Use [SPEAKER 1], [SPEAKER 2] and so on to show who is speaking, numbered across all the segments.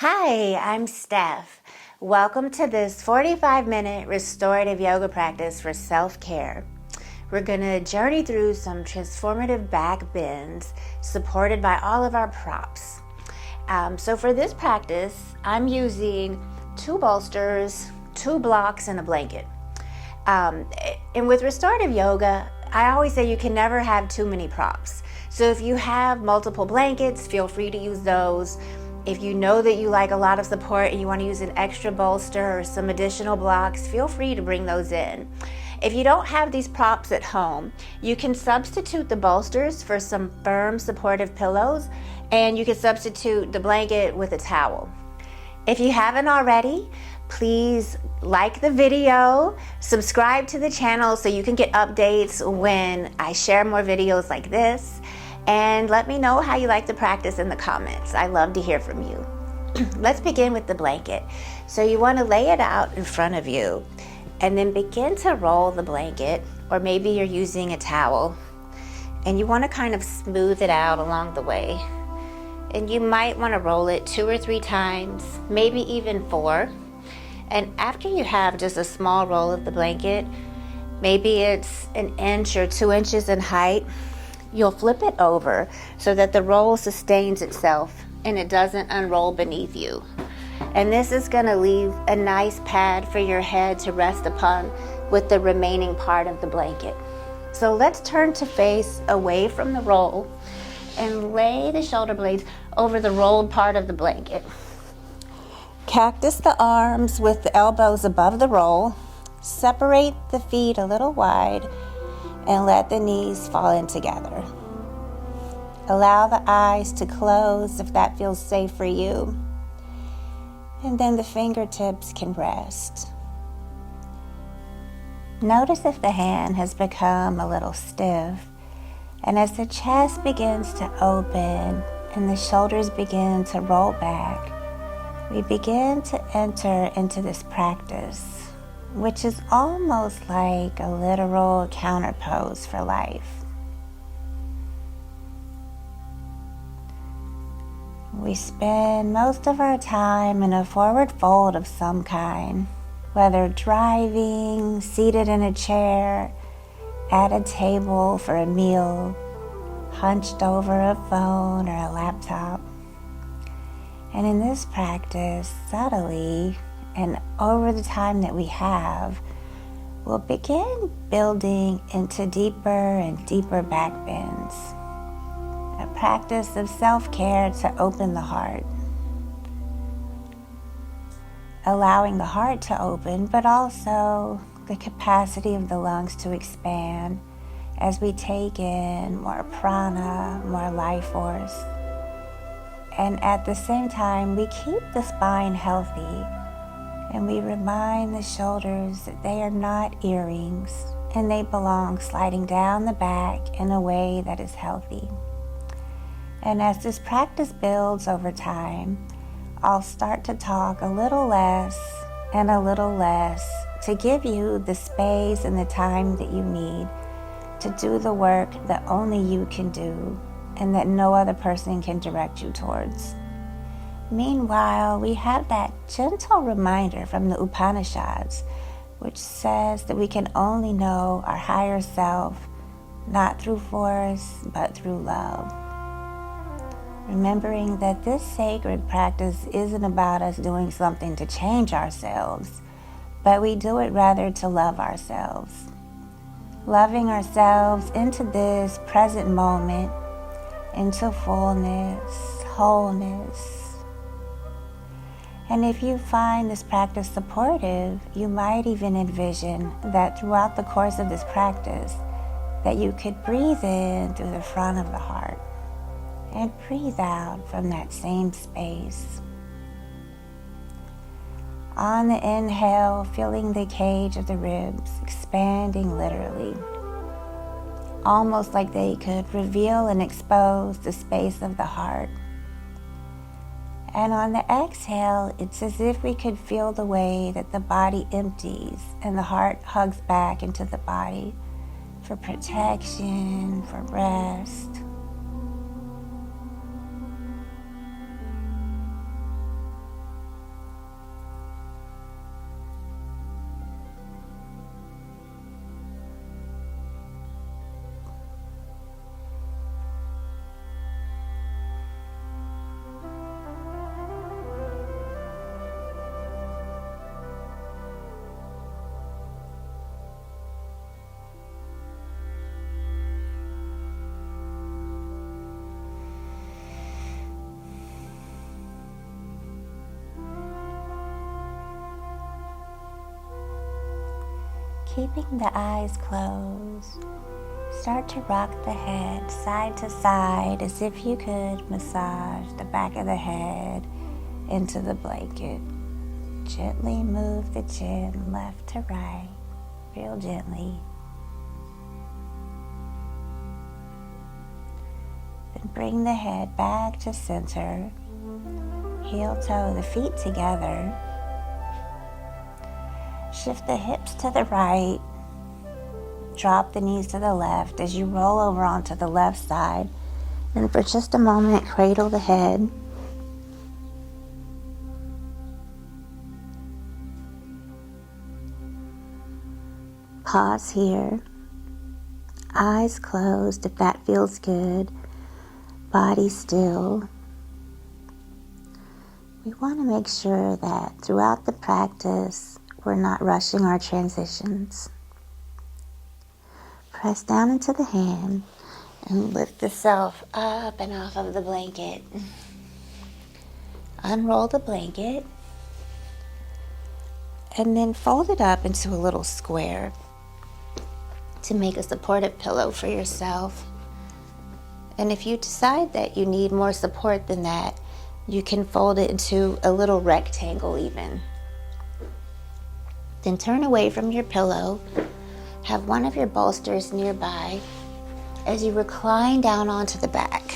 [SPEAKER 1] Hi, I'm Steph. Welcome to this 45-minute restorative yoga practice for self-care. We're going to journey through some transformative back bends supported by all of our props. So for this practice, I'm using 2 bolsters, 2 blocks, and a blanket. And with restorative yoga, I always say you can never have too many props. So if you have multiple blankets, feel free to use those. If you know that you like a lot of support and you want to use an extra bolster or some additional blocks, feel free to bring those in. If you don't have these props at home, you can substitute the bolsters for some firm supportive pillows, and you can substitute the blanket with a towel. If you haven't already, please like the video, subscribe to the channel so you can get updates when I share more videos like this, and let me know how you like the practice in the comments. I love to hear from you. Let's begin with the blanket. So you want to lay it out in front of you and then begin to roll the blanket, or maybe you're using a towel, and you want to kind of smooth it out along the way. And you might want to roll it 2 or 3 times, maybe even 4. And after you have just a small roll of the blanket, maybe it's 1 inch or 2 inches in height, you'll flip it over so that the roll sustains itself and it doesn't unroll beneath you. And this is going to leave a nice pad for your head to rest upon with the remaining part of the blanket. So let's turn to face away from the roll and lay the shoulder blades over the rolled part of the blanket. Cactus the arms with the elbows above the roll. Separate the feet a little wide and let the knees fall in together. Allow the eyes to close if that feels safe for you. And then the fingertips can rest. Notice if the hand has become a little stiff. And as the chest begins to open and the shoulders begin to roll back, we begin to enter into this practice, which is almost like a literal counterpose for life. We spend most of our time in a forward fold of some kind, whether driving, seated in a chair, at a table for a meal, hunched over a phone or a laptop. And in this practice, subtly and over the time that we have, we'll begin building into deeper and deeper back bends. A practice of self-care to open the heart. Allowing the heart to open, but also the capacity of the lungs to expand as we take in more prana, more life force. And at the same time, we keep the spine healthy, and we remind the shoulders that they are not earrings and they belong sliding down the back in a way that is healthy. And as this practice builds over time, I'll start to talk a little less and a little less to give you the space and the time that you need to do the work that only you can do and that no other person can direct you towards. Meanwhile, we have that gentle reminder from the Upanishads, which says that we can only know our higher self, not through force, but through love. Remembering that this sacred practice isn't about us doing something to change ourselves, but we do it rather to love ourselves. Loving ourselves into this present moment, into fullness, wholeness. And if you find this practice supportive, you might even envision that throughout the course of this practice, that you could breathe in through the front of the heart and breathe out from that same space. On the inhale, feeling the cage of the ribs expanding literally, almost like they could reveal and expose the space of the heart. And on the exhale, it's as if we could feel the way that the body empties and the heart hugs back into the body for protection, for rest. keeping the eyes closed, start to rock the head side to side as if you could massage the back of the head into the blanket. Gently move the chin left to right, real gently. Then bring the head back to center. Heel toe the feet together. Shift the hips to the right. Drop the knees to the left as you roll over onto the left side. And for just a moment, cradle the head. Pause here. Eyes closed if that feels good. Body still. We want to make sure that throughout the practice, we're not rushing our transitions. Press down into the hand and lift the self up and off of the blanket. Unroll the blanket and then fold it up into a little square to make a supportive pillow for yourself. And if you decide that you need more support than that, you can fold it into a little rectangle even. Then turn away from your pillow. Have one of your bolsters nearby as you recline down onto the back.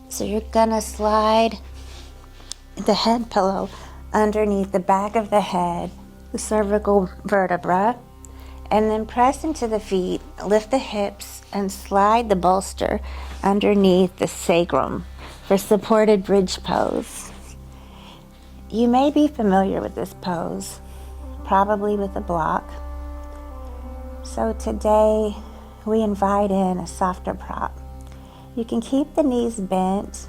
[SPEAKER 1] So you're gonna slide the head pillow underneath the back of the head, the cervical vertebra, and then press into the feet, lift the hips, and slide the bolster underneath the sacrum for supported bridge pose. You may be familiar with this pose, probably with a block. So today, we invite in a softer prop. You can keep the knees bent,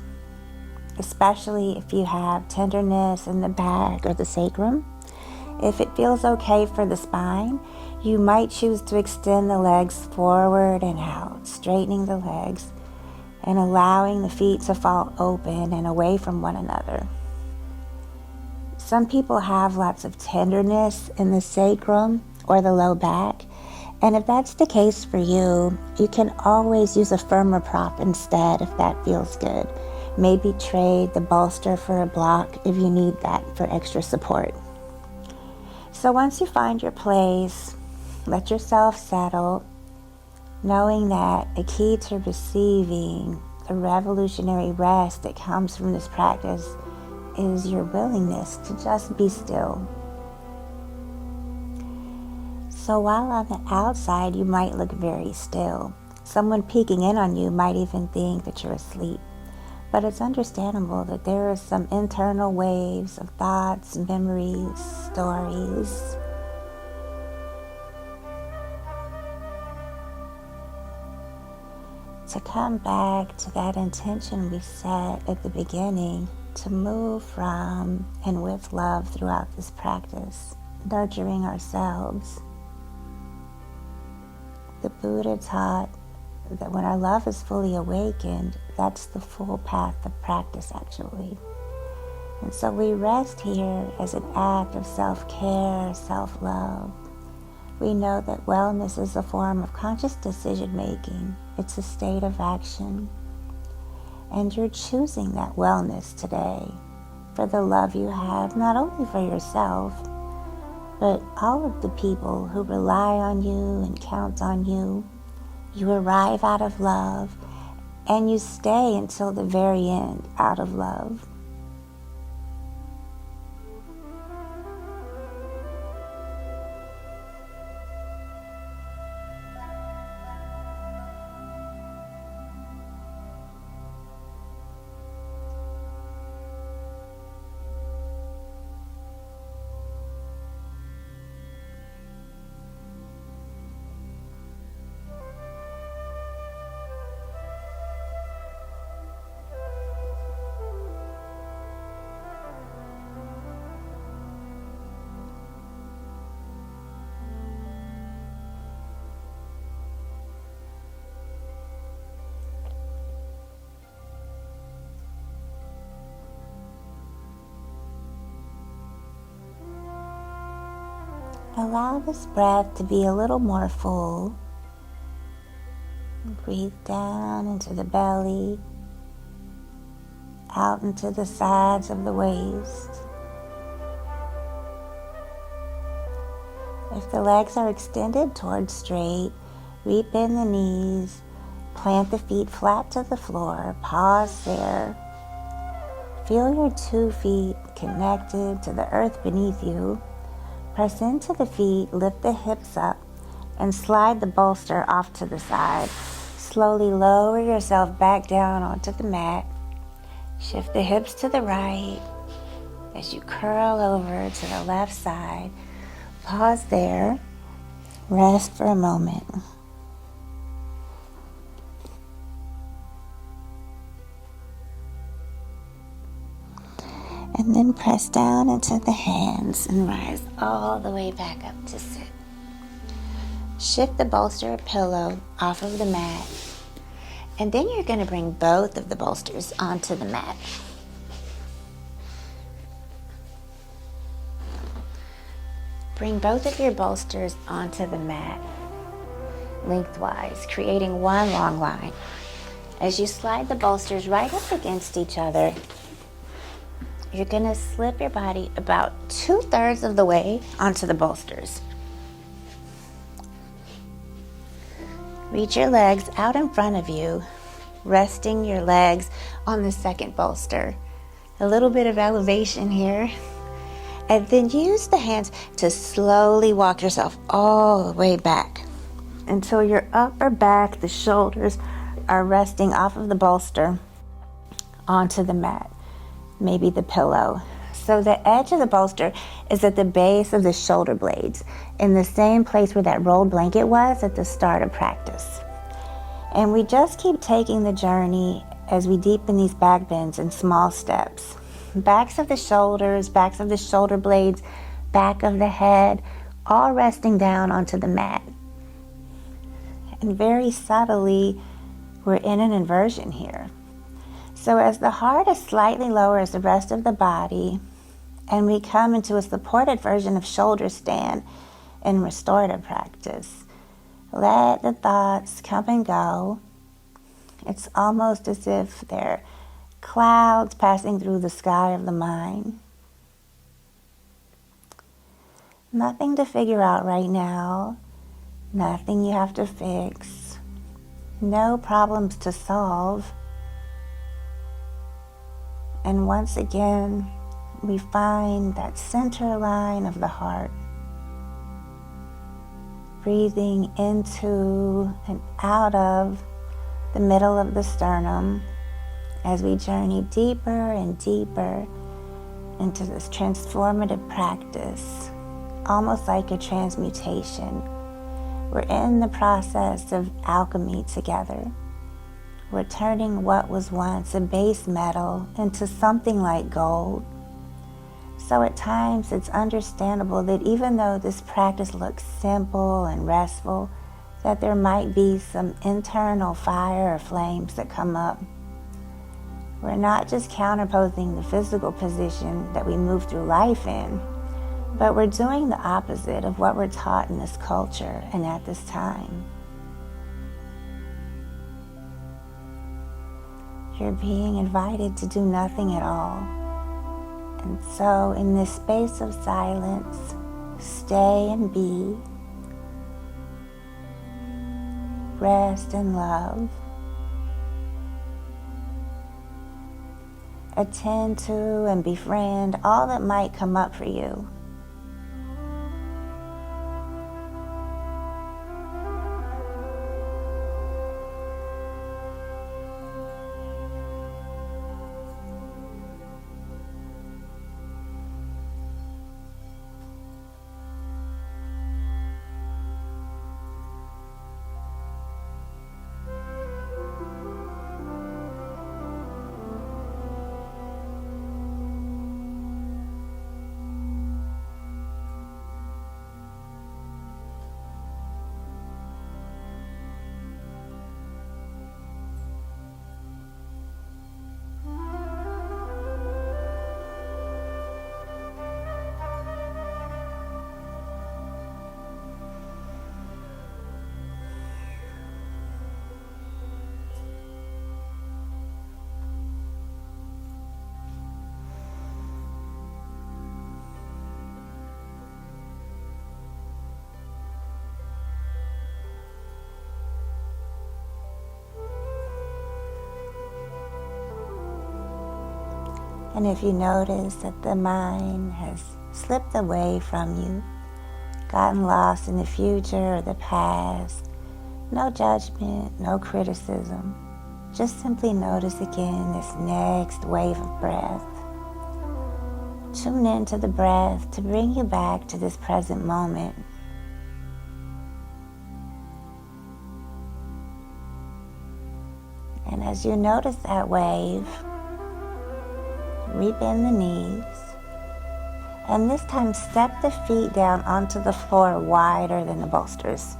[SPEAKER 1] especially if you have tenderness in the back or the sacrum. If it feels okay for the spine, you might choose to extend the legs forward and out, straightening the legs and allowing the feet to fall open and away from one another. Some people have lots of tenderness in the sacrum or the low back. And if that's the case for you, you can always use a firmer prop instead if that feels good. Maybe trade the bolster for a block if you need that for extra support. So once you find your place, let yourself settle, knowing that a key to receiving the revolutionary rest that comes from this practice is your willingness to just be still. So while on the outside, you might look very still. Someone peeking in on you might even think that you're asleep. But it's understandable that there are some internal waves of thoughts, memories, stories. To come back to that intention we set at the beginning, to move from and with love throughout this practice, nurturing ourselves. The Buddha taught that when our love is fully awakened, that's the full path of practice actually. And so we rest here as an act of self-care, self-love. We know that wellness is a form of conscious decision-making. It's a state of action. And you're choosing that wellness today for the love you have, not only for yourself, but all of the people who rely on you and count on you. You arrive out of love, and you stay until the very end out of love. Allow this breath to be a little more full. Breathe down into the belly, out into the sides of the waist. If the legs are extended towards straight, rebend the knees, plant the feet flat to the floor, pause there. Feel your 2 feet connected to the earth beneath you. Press into the feet, lift the hips up, and slide the bolster off to the side. Slowly lower yourself back down onto the mat. Shift the hips to the right as you curl over to the left side. Pause there. Rest for a moment. And then press down into the hands and rise all the way back up to sit. Shift the bolster or pillow off of the mat. And then you're going to bring both of the bolsters onto the mat. Bring both of your bolsters onto the mat lengthwise, creating one long line. As you slide the bolsters right up against each other, you're going to slip your body about 2/3 of the way onto the bolsters. Reach your legs out in front of you, resting your legs on the second bolster. A little bit of elevation here. And then use the hands to slowly walk yourself all the way back until your upper back, the shoulders, are resting off of the bolster onto the mat, maybe the pillow. So the edge of the bolster is at the base of the shoulder blades, in the same place where that rolled blanket was at the start of practice. And we just keep taking the journey as we deepen these back bends in small steps. Backs of the shoulders, backs of the shoulder blades, back of the head, all resting down onto the mat. And very subtly, we're in an inversion here. So as the heart is slightly lower as the rest of the body, and we come into a supported version of shoulder stand in restorative practice, let the thoughts come and go. It's almost as if they're clouds passing through the sky of the mind. Nothing to figure out right now. Nothing you have to fix. No problems to solve. And once again, we find that center line of the heart. Breathing into and out of the middle of the sternum as we journey deeper and deeper into this transformative practice, almost like a transmutation. We're in the process of alchemy together. We're turning what was once a base metal into something like gold. So at times it's understandable that even though this practice looks simple and restful, that there might be some internal fire or flames that come up. We're not just counterposing the physical position that we move through life in, but we're doing the opposite of what we're taught in this culture and at this time. You're being invited to do nothing at all. And so in this space of silence, stay and be, rest and love. Attend to and befriend all that might come up for you. And if you notice that the mind has slipped away from you, gotten lost in the future or the past, no judgment, no criticism. Just simply notice again this next wave of breath. Tune into the breath to bring you back to this present moment. And as you notice that wave, rebend the knees. And this time step the feet down onto the floor wider than the bolsters.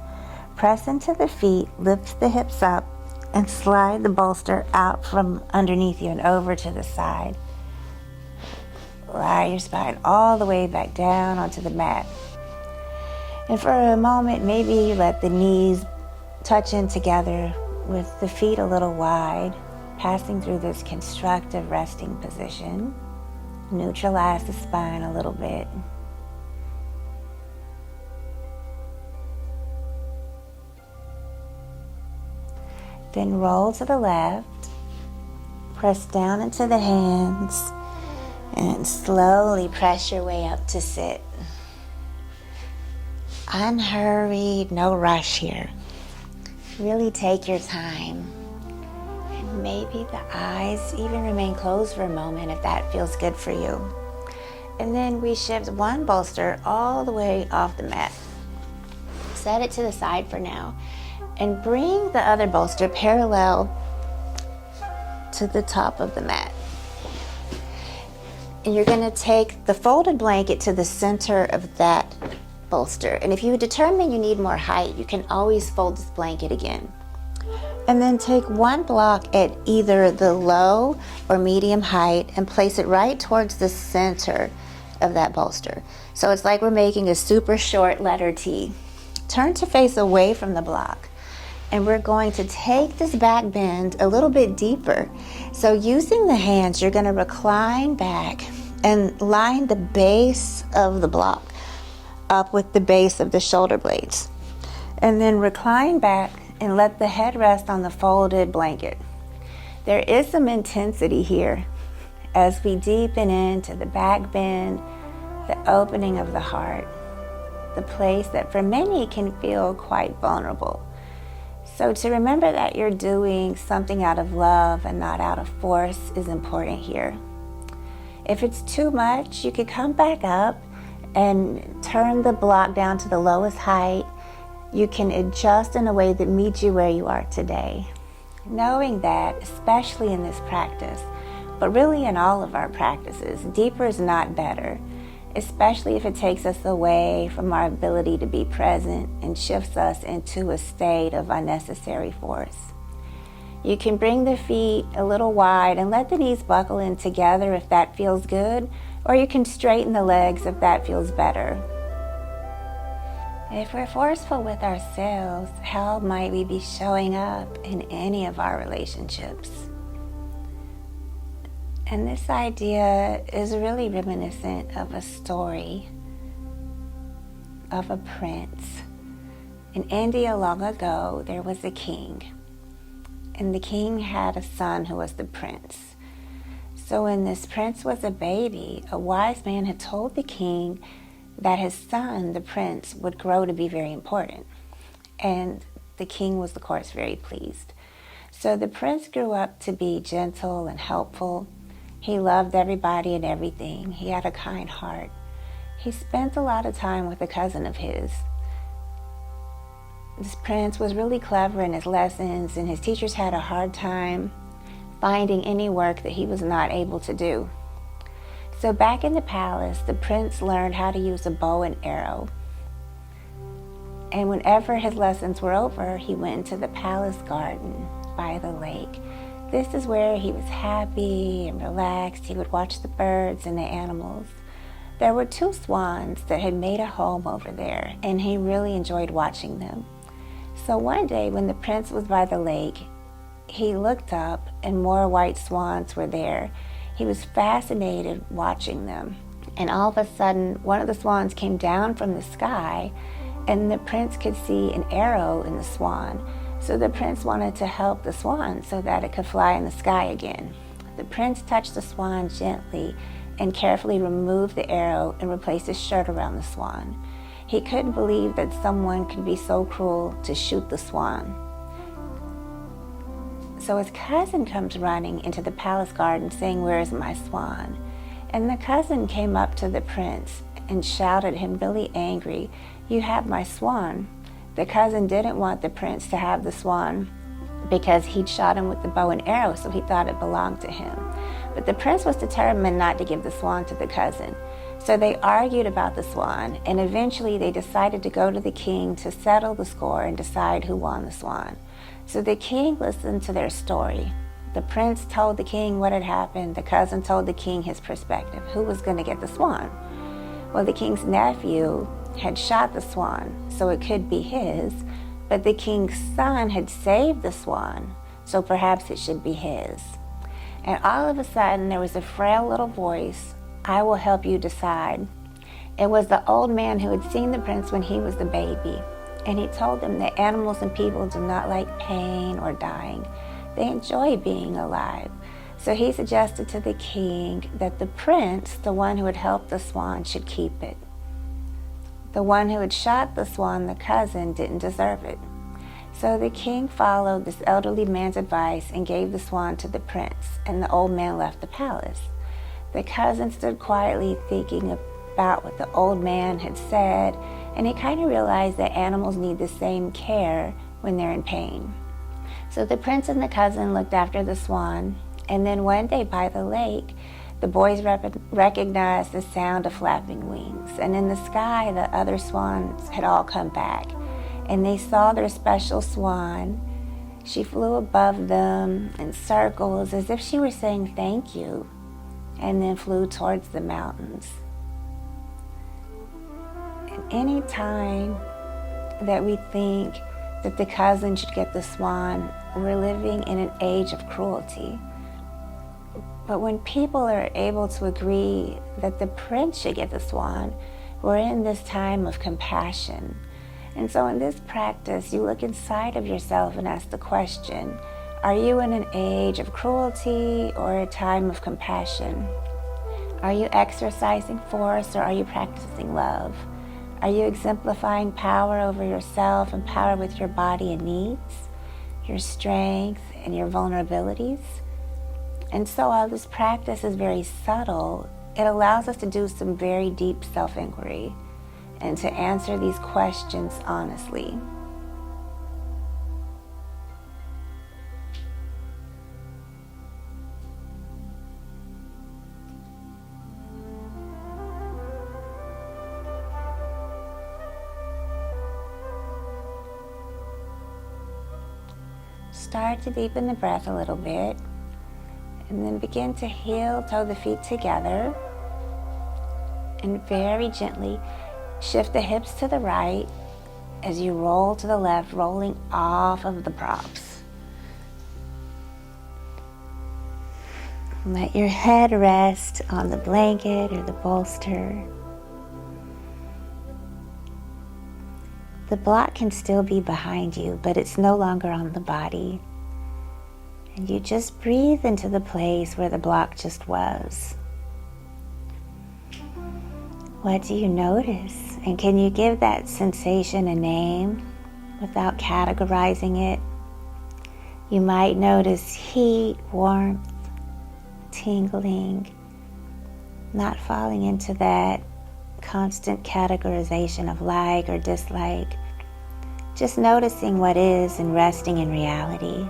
[SPEAKER 1] Press into the feet, lift the hips up, and slide the bolster out from underneath you and over to the side. Lie your spine all the way back down onto the mat. And for a moment, maybe you let the knees touch in together with the feet a little wide, passing through this constructive resting position. Neutralize the spine a little bit. Then roll to the left, press down into the hands, and slowly press your way up to sit. Unhurried, no rush here. Really take your time. And maybe the eyes even remain closed for a moment if that feels good for you. And then we shift one bolster all the way off the mat. Set it to the side for now. And bring the other bolster parallel to the top of the mat. And you're going to take the folded blanket to the center of that bolster. And if you determine you need more height, you can always fold this blanket again. And then take one block at either the low or medium height and place it right towards the center of that bolster. So it's like we're making a super short letter T. Turn to face away from the block. And we're going to take this back bend a little bit deeper. So using the hands, you're going to recline back and line the base of the block up with the base of the shoulder blades. And then recline back and let the head rest on the folded blanket. There is some intensity here as we deepen into the back bend, the opening of the heart, the place that for many can feel quite vulnerable. So to remember that you're doing something out of love and not out of force is important here. If it's too much, you could come back up and turn the block down to the lowest height. You can adjust in a way that meets you where you are today. Knowing that, especially in this practice, but really in all of our practices, deeper is not better, especially if it takes us away from our ability to be present and shifts us into a state of unnecessary force. You can bring the feet a little wide and let the knees buckle in together if that feels good, or you can straighten the legs if that feels better. If we're forceful with ourselves, how might we be showing up in any of our relationships? And this idea is really reminiscent of a story of a prince. In India long ago, there was a king. And the king had a son who was the prince. So when this prince was a baby, a wise man had told the king that his son, the prince, would grow to be very important. And the king was, of course, very pleased. So the prince grew up to be gentle and helpful. He loved everybody and everything. He had a kind heart. He spent a lot of time with a cousin of his. This prince was really clever in his lessons, and his teachers had a hard time finding any work that he was not able to do. So back in the palace, the prince learned how to use a bow and arrow. And whenever his lessons were over, he went into the palace garden by the lake. This is where he was happy and relaxed. He would watch the birds and the animals. There were 2 swans that had made a home over there, and he really enjoyed watching them. So one day when the prince was by the lake, he looked up and more white swans were there. He was fascinated watching them. And all of a sudden, one of the swans came down from the sky, and the prince could see an arrow in the swan. So the prince wanted to help the swan so that it could fly in the sky again. The prince touched the swan gently and carefully removed the arrow and replaced his shirt around the swan. He couldn't believe that someone could be so cruel to shoot the swan. So his cousin comes running into the palace garden saying, "Where is my swan?" And the cousin came up to the prince and shouted at him, really angry, "You have my swan." The cousin didn't want the prince to have the swan because he'd shot him with the bow and arrow, so he thought it belonged to him. But the prince was determined not to give the swan to the cousin. So they argued about the swan, and eventually they decided to go to the king to settle the score and decide who won the swan. So the king listened to their story. The prince told the king what had happened. The cousin told the king his perspective, who was going to get the swan. Well, the king's nephew had shot the swan, so it could be his, but the king's son had saved the swan, so perhaps it should be his. And all of a sudden, there was a frail little voice, "I will help you decide." It was the old man who had seen the prince when he was a baby, and he told them that animals and people do not like pain or dying. They enjoy being alive. So he suggested to the king that the prince, the one who had helped the swan, should keep it. The one who had shot the swan, the cousin, didn't deserve it. So the king followed this elderly man's advice and gave the swan to the prince, and the old man left the palace. The cousin stood quietly thinking about what the old man had said, and he kind of realized that animals need the same care when they're in pain. So the prince and the cousin looked after the swan, and then one day by the lake, the boys recognized the sound of flapping wings, and in the sky the other swans had all come back, and they saw their special swan. She flew above them in circles as if she were saying thank you, and then flew towards the mountains. And any time that we think that the cousin should get the swan, we're living in an age of cruelty. But when people are able to agree that the prince should get the swan, we're in this time of compassion. And so in this practice, you look inside of yourself and ask the question, are you in an age of cruelty or a time of compassion? Are you exercising force or are you practicing love? Are you exemplifying power over yourself and power with your body and needs, your strength and your vulnerabilities? And so while this practice is very subtle, it allows us to do some very deep self-inquiry and to answer these questions honestly. Start to deepen the breath a little bit, and then begin to heel toe the feet together, and very gently shift the hips to the right as you roll to the left, rolling off of the props. Let your head rest on the blanket or the bolster. The block can still be behind you, but it's no longer on the body. And you just breathe into the place where the block just was. What do you notice? And can you give that sensation a name without categorizing it? You might notice heat, warmth, tingling, not falling into that constant categorization of like or dislike. Just noticing what is and resting in reality.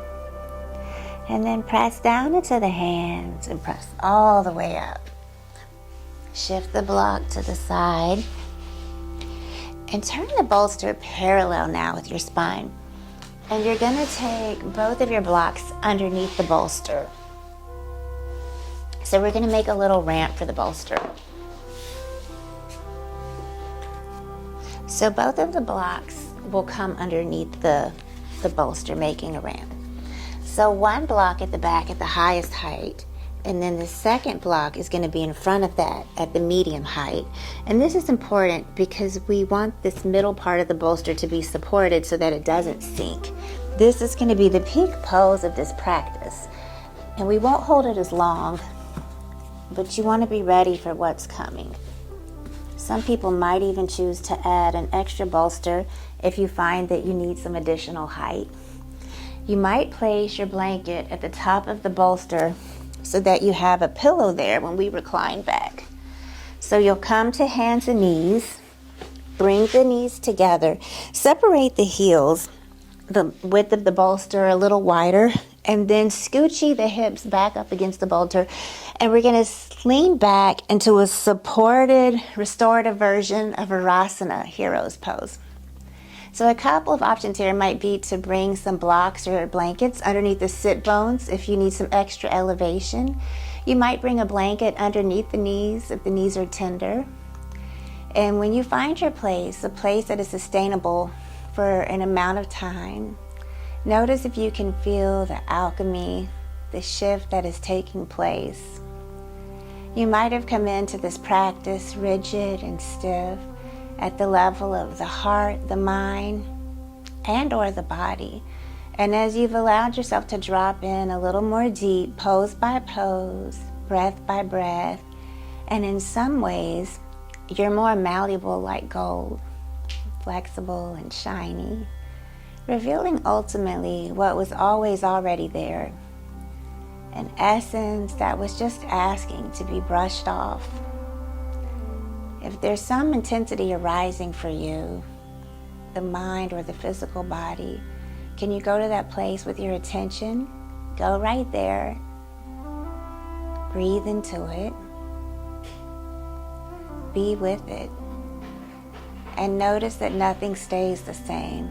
[SPEAKER 1] And then press down into the hands and press all the way up. Shift the block to the side and turn the bolster parallel now with your spine. And you're going to take both of your blocks underneath the bolster. So we're going to make a little ramp for the bolster. So both of the blocks will come underneath the bolster, making a ramp. So one block at the back at the highest height, and then the second block is going to be in front of that at the medium height. And this is important because we want this middle part of the bolster to be supported so that it doesn't sink. This is going to be the peak pose of this practice. And we won't hold it as long, but you want to be ready for what's coming. Some people might even choose to add an extra bolster if you find that you need some additional height. You might place your blanket at the top of the bolster so that you have a pillow there when we recline back. So you'll come to hands and knees, bring the knees together, separate the heels, the width of the bolster a little wider, and then scoochie the hips back up against the bolster. And we're going to lean back into a supported restorative version of Virasana, hero's pose. So a couple of options here might be to bring some blocks or blankets underneath the sit bones if you need some extra elevation. You might bring a blanket underneath the knees if the knees are tender. And when you find your place, a place that is sustainable for an amount of time, notice if you can feel the alchemy, the shift that is taking place. You might have come into this practice rigid and stiff at the level of the heart, the mind, and or the body. And as you've allowed yourself to drop in a little more deep, pose by pose, breath by breath, and in some ways, you're more malleable like gold, flexible and shiny, revealing ultimately what was always already there, an essence that was just asking to be brushed off. If there's some intensity arising for you, the mind or the physical body, can you go to that place with your attention? Go right there. Breathe into it. Be with it. And notice that nothing stays the same.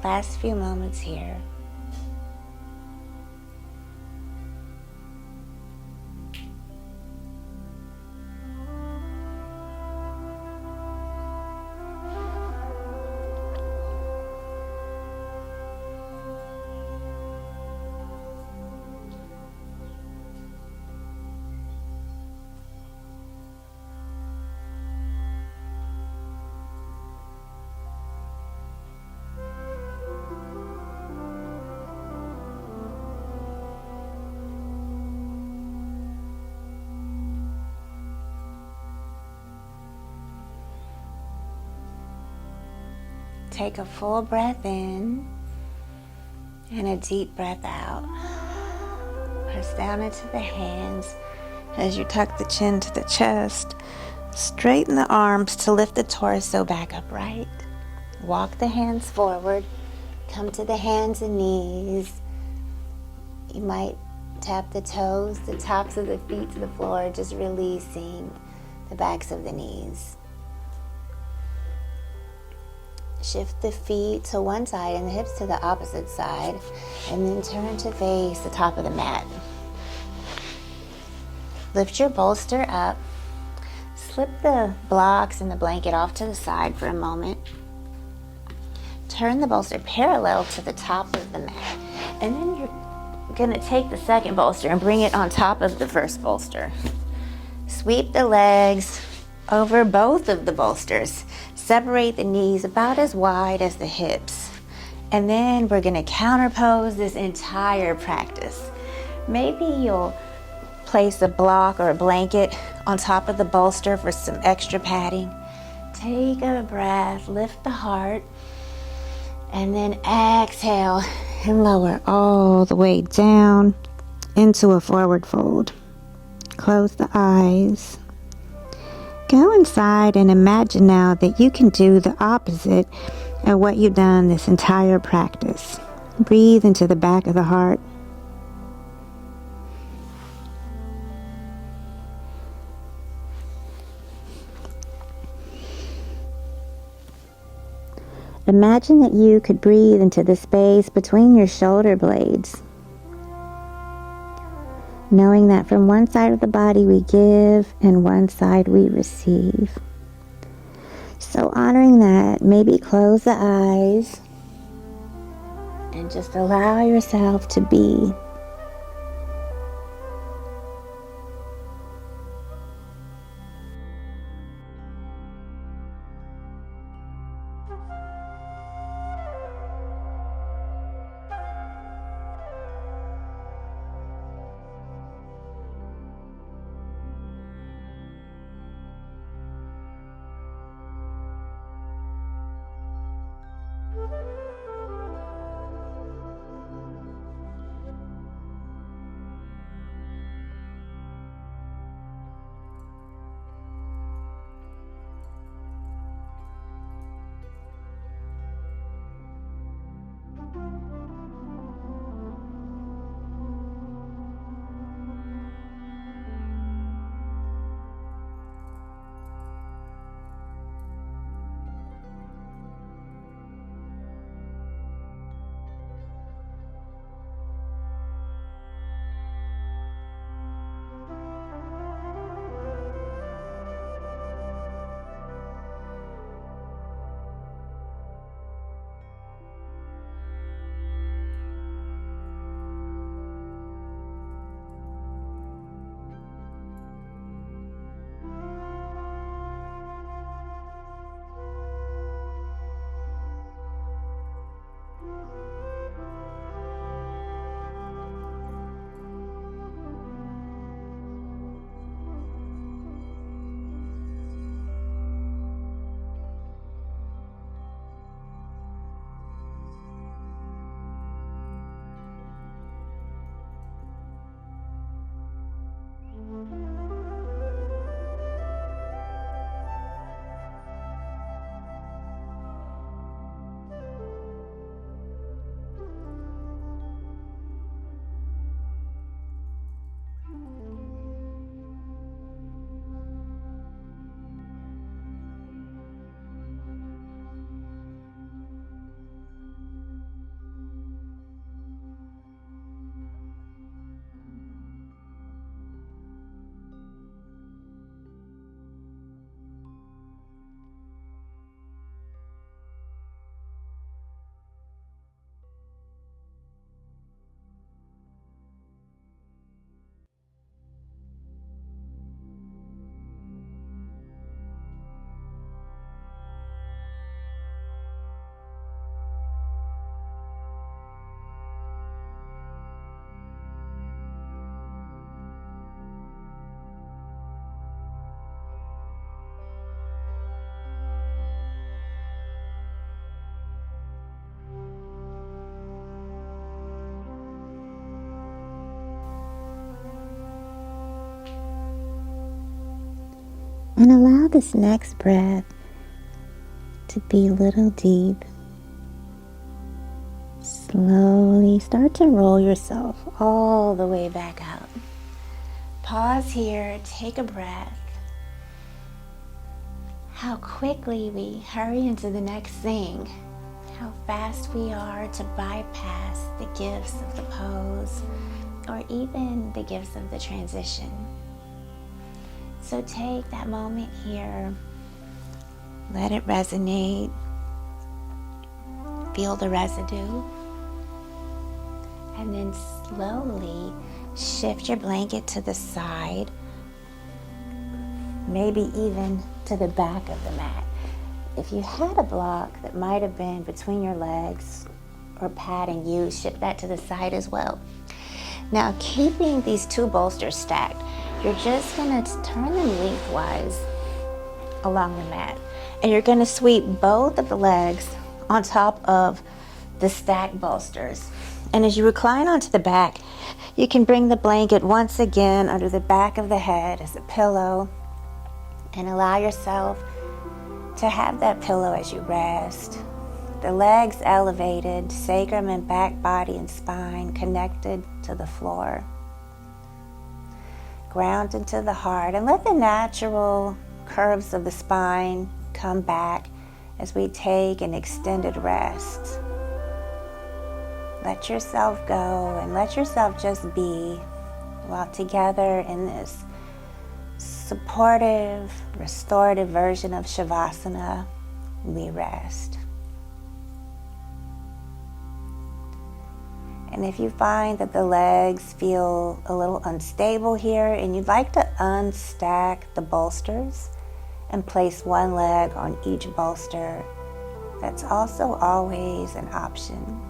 [SPEAKER 1] Last few moments here. Take a full breath in and a deep breath out. Press down into the hands as you tuck the chin to the chest. Straighten the arms to lift the torso back upright. Walk the hands forward. Come to the hands and knees. You might tap the toes, the tops of the feet to the floor, just releasing the backs of the knees. Shift the feet to one side and the hips to the opposite side, and then turn to face the top of the mat. Lift your bolster up. Slip the blocks and the blanket off to the side for a moment. Turn the bolster parallel to the top of the mat, and then you're going to take the second bolster and bring it on top of the first bolster. Sweep the legs over both of the bolsters. Separate the knees about as wide as the hips. And then we're going to counterpose this entire practice. Maybe you'll place a block or a blanket on top of the bolster for some extra padding. Take a breath, lift the heart, and then exhale and lower all the way down into a forward fold. Close the eyes. Go inside and imagine now that you can do the opposite of what you've done this entire practice. Breathe into the back of the heart. Imagine that you could breathe into the space between your shoulder blades, knowing that from one side of the body we give and one side we receive. So honoring that, maybe close the eyes and just allow yourself to be. And allow this next breath to be a little deep. Slowly start to roll yourself all the way back out. Pause here, take a breath. How quickly we hurry into the next thing. How fast we are to bypass the gifts of the pose or even the gifts of the transition. So take that moment here, let it resonate, feel the residue, and then slowly shift your blanket to the side, maybe even to the back of the mat. If you had a block that might have been between your legs or padding used, shift that to the side as well. Now, keeping these two bolsters stacked, you're just going to turn them lengthwise along the mat. And you're going to sweep both of the legs on top of the stacked bolsters. And as you recline onto the back, you can bring the blanket once again under the back of the head as a pillow and allow yourself to have that pillow as you rest. The legs elevated, sacrum and back, body and spine connected to the floor. Ground into the heart and let the natural curves of the spine come back as we take an extended rest. Let yourself go and let yourself just be while together in this supportive, restorative version of Shavasana, we rest. And if you find that the legs feel a little unstable here and you'd like to unstack the bolsters and place one leg on each bolster, that's also always an option.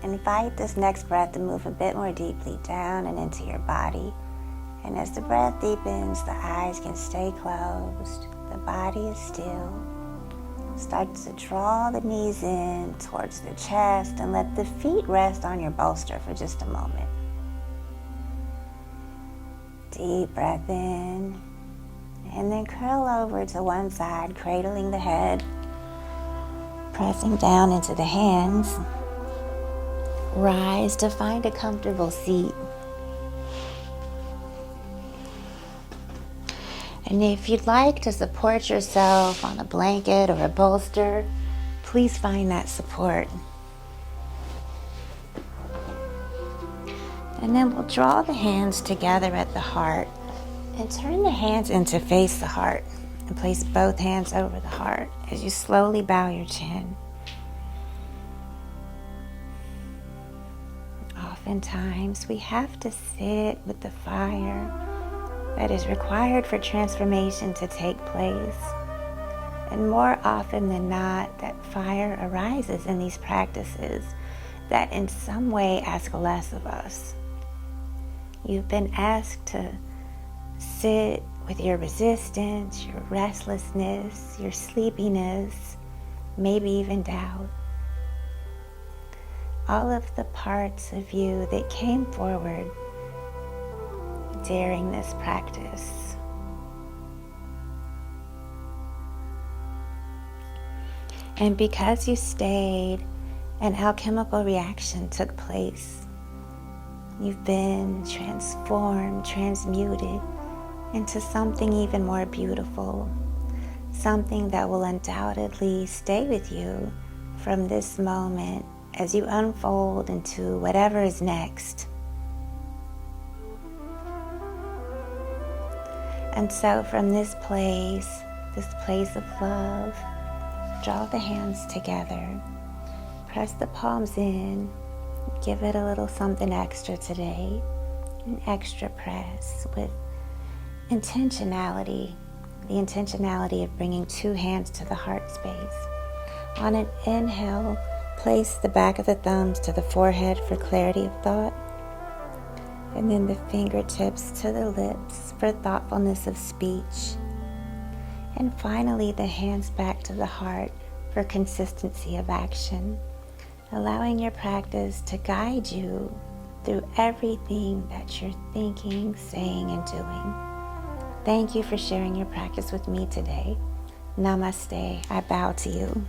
[SPEAKER 1] Invite this next breath to move a bit more deeply down and into your body. And as the breath deepens, the eyes can stay closed. The body is still. Start to draw the knees in towards the chest and let the feet rest on your bolster for just a moment. Deep breath in. And then curl over to one side, cradling the head. Pressing down into the hands. Rise to find a comfortable seat. And if you'd like to support yourself on a blanket or a bolster, please find that support. And then we'll draw the hands together at the heart and turn the hands in to face the heart and place both hands over the heart as you slowly bow your chin. Oftentimes, we have to sit with the fire that is required for transformation to take place. And more often than not, that fire arises in these practices that in some way ask less of us. You've been asked to sit with your resistance, your restlessness, your sleepiness, maybe even doubt. All of the parts of you that came forward during this practice. And because you stayed, an alchemical reaction took place. You've been transformed, transmuted into something even more beautiful, something that will undoubtedly stay with you from this moment as you unfold into whatever is next. And so from this place of love, draw the hands together, press the palms in, give it a little something extra today, an extra press with intentionality, the intentionality of bringing two hands to the heart space. On an inhale, place the back of the thumbs to the forehead for clarity of thought, and then the fingertips to the lips for thoughtfulness of speech, and finally the hands back to the heart for consistency of action, allowing your practice to guide you through everything that you're thinking, saying, and doing. Thank you for sharing your practice with me today. Namaste. I bow to you.